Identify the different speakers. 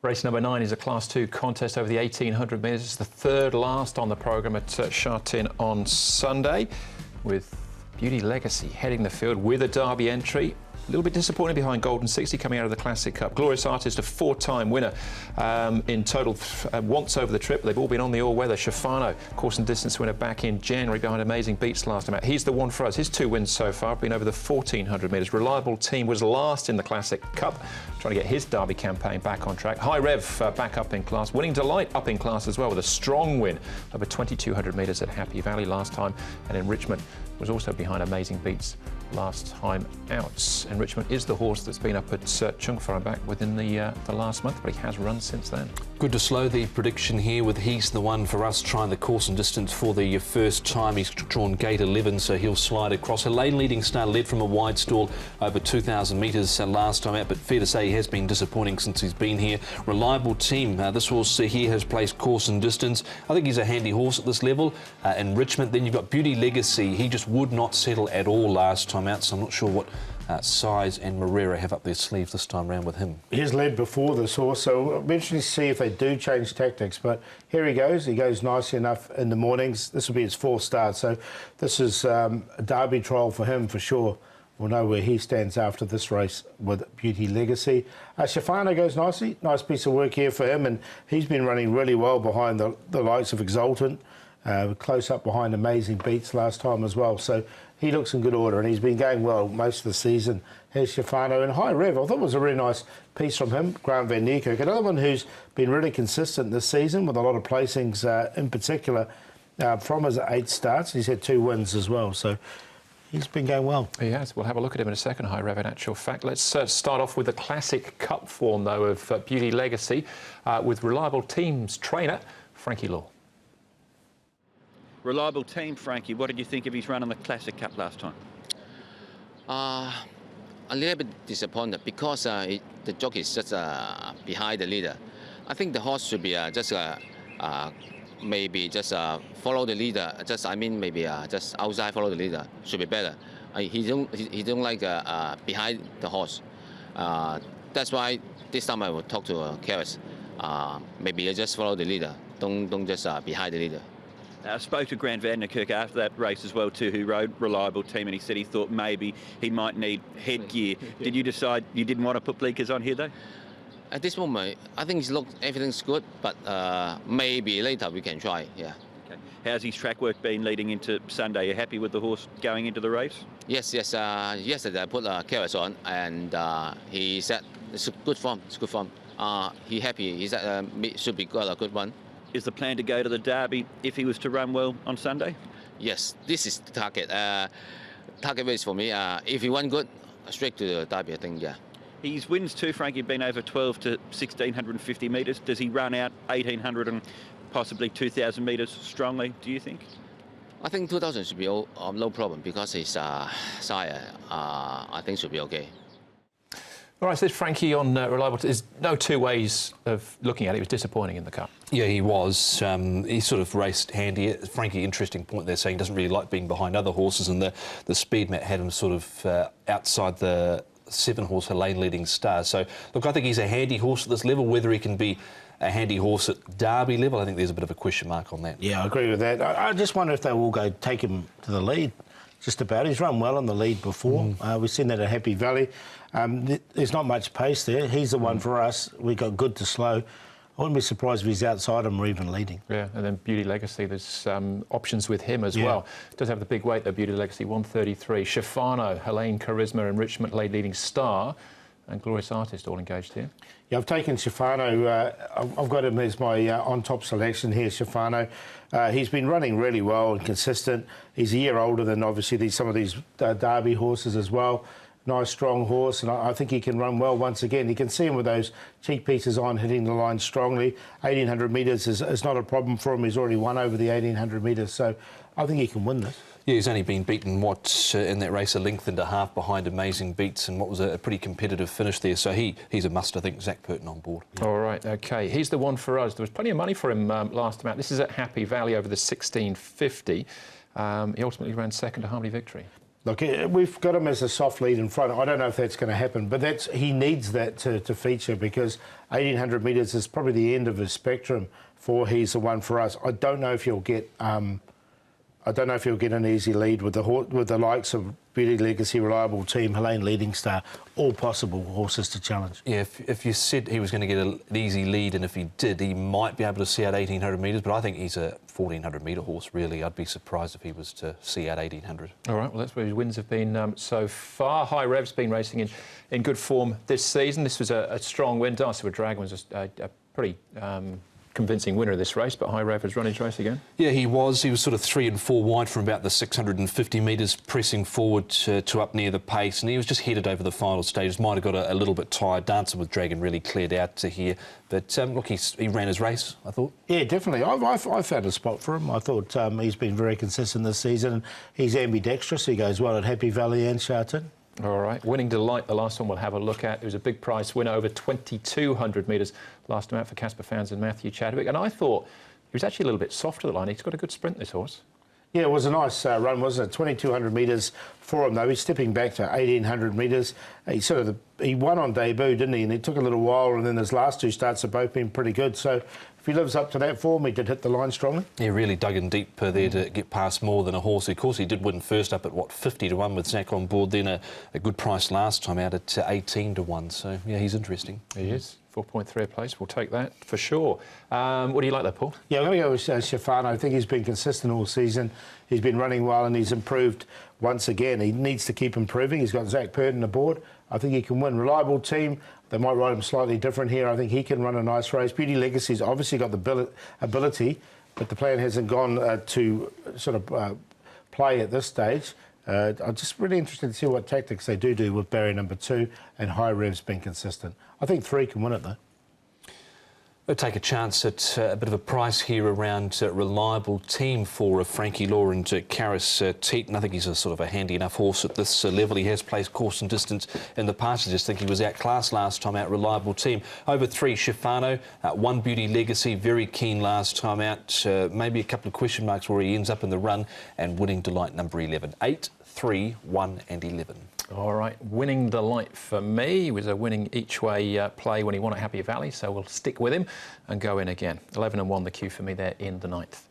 Speaker 1: Race number 9 is a Class 2 contest over the 1,800 metres. It's the third last on the programme at Sha Tin on Sunday, with Beauty Legacy heading the field with a Derby entry. A little bit disappointing behind Golden 60 coming out of the Classic Cup. Glorious Artist, a 4-time winner in total, once over the trip. They've all been on the all-weather. Shafano, course and distance winner back in January behind Amazing Beats last time out. He's the one for us. His 2 wins so far have been over the 1,400 metres. Reliable Team was last in the Classic Cup, trying to get his Derby campaign back on track. High Rev back up in class. Winning Delight up in class as well with a strong win over 2,200 metres at Happy Valley last time. And Enrichment was also behind Amazing Beats last time out. Enrichment is the horse that's been up at Chung Far back within the last month, but he has run since then.
Speaker 2: Good to slow the prediction here with he's the one for us trying the course and distance for the first time. He's drawn gate 11, so he'll slide across. A lane leading star led from a wide stall over 2,000 metres last time out, but fair to say he has been disappointing since he's been here. Reliable Team, this horse here has placed course and distance. I think he's a handy horse at this level. Enrichment, then you've got Beauty Legacy. He just would not settle at all last time out, so I'm not sure what Size and Marrera have up their sleeves this time round with him.
Speaker 3: He's led before this horse, so it'll be interesting to see if they do change tactics. But here he goes nicely enough in the mornings. This will be his 4th start, so this is a Derby trial for him for sure. We'll know where he stands after this race with Beauty Legacy. Shafano goes nicely. Nice piece of work here for him, and he's been running really well behind the likes of Exultant. Close up behind Amazing Beats last time as well. So he looks in good order, and he's been going well most of the season. Here's Shafano and High Rev. I thought it was a really nice piece from him. Grant Van Niekerk, another one who's been really consistent this season with a lot of placings in particular from his 8 starts. He's had 2 wins as well. So he's been going well.
Speaker 1: He has. We'll have a look at him in a second, High Rev, in actual fact. Let's start off with the Classic Cup form, though, of Beauty Legacy with Reliable Team's trainer, Frankie Law.
Speaker 4: Reliable Team, Frankie, what did you think of his run on the Classic Cup last time?
Speaker 5: A little bit disappointed because the jockey is just behind the leader. I think the horse should be maybe just follow the leader. Maybe just outside follow the leader should be better. He don't like behind the horse. That's why this time I will talk to Karis. Maybe just follow the leader. Don't just behind the leader.
Speaker 4: I spoke to Grant Van Niekerk after that race as well too, who rode Reliable Team, and he said he thought maybe he might need headgear. Did you decide you didn't want to put blinkers on here though?
Speaker 5: At this moment, I think everything's good, but maybe later we can try, yeah.
Speaker 4: Okay. How's his track work been leading into Sunday? Are you happy with the horse going into the race?
Speaker 5: Yes. Yesterday I put Karis on, and he said it's good form. He happy. He said should be a good one.
Speaker 4: Is the plan to go to the Derby if he was to run well on Sunday?
Speaker 5: Yes, this is the target. Target race for me. If he won good, straight to the Derby, I think, yeah.
Speaker 4: His wins too, Frankie, have been over 12 to 1,650 metres. Does he run out 1,800 and possibly 2,000 metres strongly, do you think?
Speaker 5: I think 2,000 should be no problem because his sire, I think, should be okay.
Speaker 1: All right, so this Frankie on Reliable. There's no 2 ways of looking at it. He was disappointing in the Cup.
Speaker 2: Yeah, he was. He sort of raced handy. Frankie, interesting point there, saying he doesn't really like being behind other horses, and the speed mat had him sort of outside the 7-horse lane leading star. So, look, I think he's a handy horse at this level. Whether he can be a handy horse at Derby level, I think there's a bit of a question mark on that.
Speaker 3: Yeah, I agree with that. I just wonder if they will go take him to the lead. Just about. He's run well on the lead before. We've seen that at Happy Valley. There's not much pace there. He's the one for us. We got good to slow. I wouldn't be surprised if he's outside him or even leading.
Speaker 1: Yeah, and then Beauty Legacy, there's options with him as well. Does have the big weight though, Beauty Legacy, 133. Shafano, Helene Charisma, Enrichment, Late Leading Star, and Glorious Artist all engaged here.
Speaker 3: Yeah, I've taken Shafano. I've got him as my on-top selection here, Shafano. He's been running really well and consistent. He's a year older than, obviously, some of these Derby horses as well. Nice, strong horse, and I think he can run well once again. You can see him with those cheek pieces on, hitting the line strongly. 1,800 metres is not a problem for him. He's already won over the 1,800 metres, so I think he can win this.
Speaker 2: Yeah, he's only been beaten, in that race, 1.5 lengths behind Amazing Beats, and what was a pretty competitive finish there. So he's a must, I think. Zach Purton on board.
Speaker 1: Yeah. All right, OK. He's the one for us. There was plenty of money for him last time out. This is at Happy Valley over the 1,650. He ultimately ran second to Harmony Victory.
Speaker 3: Look, we've got him as a soft lead in front. I don't know if that's going to happen, but he needs that to feature, because 1,800 metres is probably the end of his spectrum for He's the One for Us. I don't know if you'll get an easy lead with the likes of Beauty Legacy, Reliable Team, Helene Leading Star, all possible horses to challenge.
Speaker 2: Yeah, if you said he was going to get an easy lead, and if he did, he might be able to see out 1,800 metres, but I think he's a 1,400 metre horse, really. I'd be surprised if he was to see out 1,800.
Speaker 1: All right, well, that's where his wins have been so far. High Rev's been racing in good form this season. This was a strong win. Dancer with Dragon was a pretty convincing winner of this race, but High Rev has run his race again. Yeah,
Speaker 2: he was sort of 3 and 4 wide from about the 650 metres, pressing forward to up near the pace, and he was just headed over the final stages. Might have got a little bit tired. Dancer with Dragon really cleared out to here, but look, he ran his race, I thought. Yeah,
Speaker 3: definitely. I found a spot for him. I thought he's been very consistent this season. He's ambidextrous. He goes well at Happy Valley and Sha Tin.
Speaker 1: All right, Winning Delight, the last one we'll have a look at. It was a big price winner over 2,200 metres last time out for Casper Fans and Matthew Chadwick. And I thought he was actually a little bit soft to the line. He's got a good sprint, this horse.
Speaker 3: Yeah, it was a nice run, wasn't it? 2,200 metres for him, though. He's stepping back to 1,800 metres. He won on debut, didn't he? And it took a little while, and then his last 2 starts have both been pretty good. So if he lives up to that form, he did hit the line strongly.
Speaker 2: He really dug in deep there to get past more than a horse. Of course, he did win first up at, 50 to 1 with Zach on board, then a good price last time out at 18 to 1. So, yeah, he's interesting.
Speaker 1: He is. 4.3 a place, we'll take that for sure. What do you like there, Paul?
Speaker 3: Yeah, I'm going to go with Shafano. I think he's been consistent all season. He's been running well and he's improved once again. He needs to keep improving. He's got Zach Purden aboard. I think he can win. Reliable Team, they might ride him slightly different here. I think he can run a nice race. Beauty Legacy's obviously got the ability, but the plan hasn't gone to sort of play at this stage. I'm just really interested to see what tactics they do with barrier number 2, and High Rev's been consistent. I think 3 can win it, though.
Speaker 2: We'll take a chance at a bit of a price here around Reliable Team for Frankie Law and Karis Teaton. I think he's a sort of a handy enough horse at this level. He has placed course and distance in the past. I just think he was outclassed last time out. Reliable Team. Over 3, Shafano. 1, Beauty Legacy. Very keen last time out. Maybe a couple of question marks where he ends up in the run. And Winning Delight, number 11. 8, 3, 1 and 11.
Speaker 1: All right, Winning Delight for me. He was a winning each way play when he won at Happy Valley, so we'll stick with him and go in again. 11 and 1 the cue for me there in the 9th.